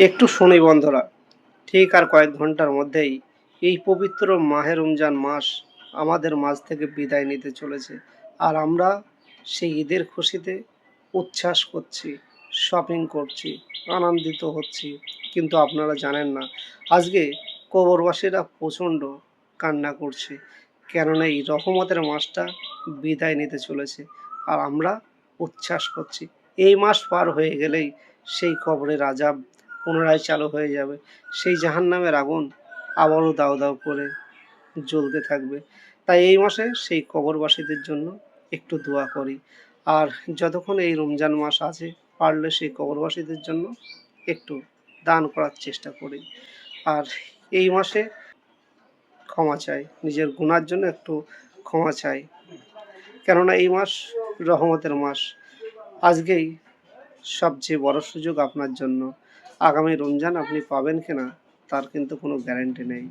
একটু শুনি বন্ধুরা, ঠিক আর কয়েক ঘন্টার মধ্যেই এই পবিত্র মাহে রমজান মাস আমাদের মাঝ থেকে বিদায় নিতে চলেছে। আর আমরা সেই ঈদের খুশিতে উচ্ছ্বাস করছি, শপিং করছি, আনন্দিত হচ্ছি। কিন্তু আপনারা জানেন না, আজকে কবরবাসীরা প্রচণ্ড কান্না করছে, কেননা এই রহমতের মাসটা বিদায় নিতে চলেছে। আর আমরা উচ্ছ্বাস করছি। এই মাস পার হয়ে গেলেই সেই কবরের আযাব পুনরায় চালু হয়ে যাবে। সেই জাহান্নামের আগুন আবারও দাউ দাউ করে জ্বলতে থাকবে। তাই এই মাসে সেই কবরবাসীদের জন্য একটু দোয়া করি। আর যতক্ষণ এই রমজান মাস আছে, পারলে সেই কবরবাসীদের জন্য একটু দান করার চেষ্টা করি। আর এই মাসে ক্ষমা চাই, নিজের গুনার জন্য একটু ক্ষমা চাই, কেননা এই মাস রহমতের মাস। আজকেই সবচেয়ে বড় সুযোগ আপনার জন্য। আগামী রমজান আপনি পাবেন কিনা তার কিন্তু কোনো গ্যারান্টি নেই।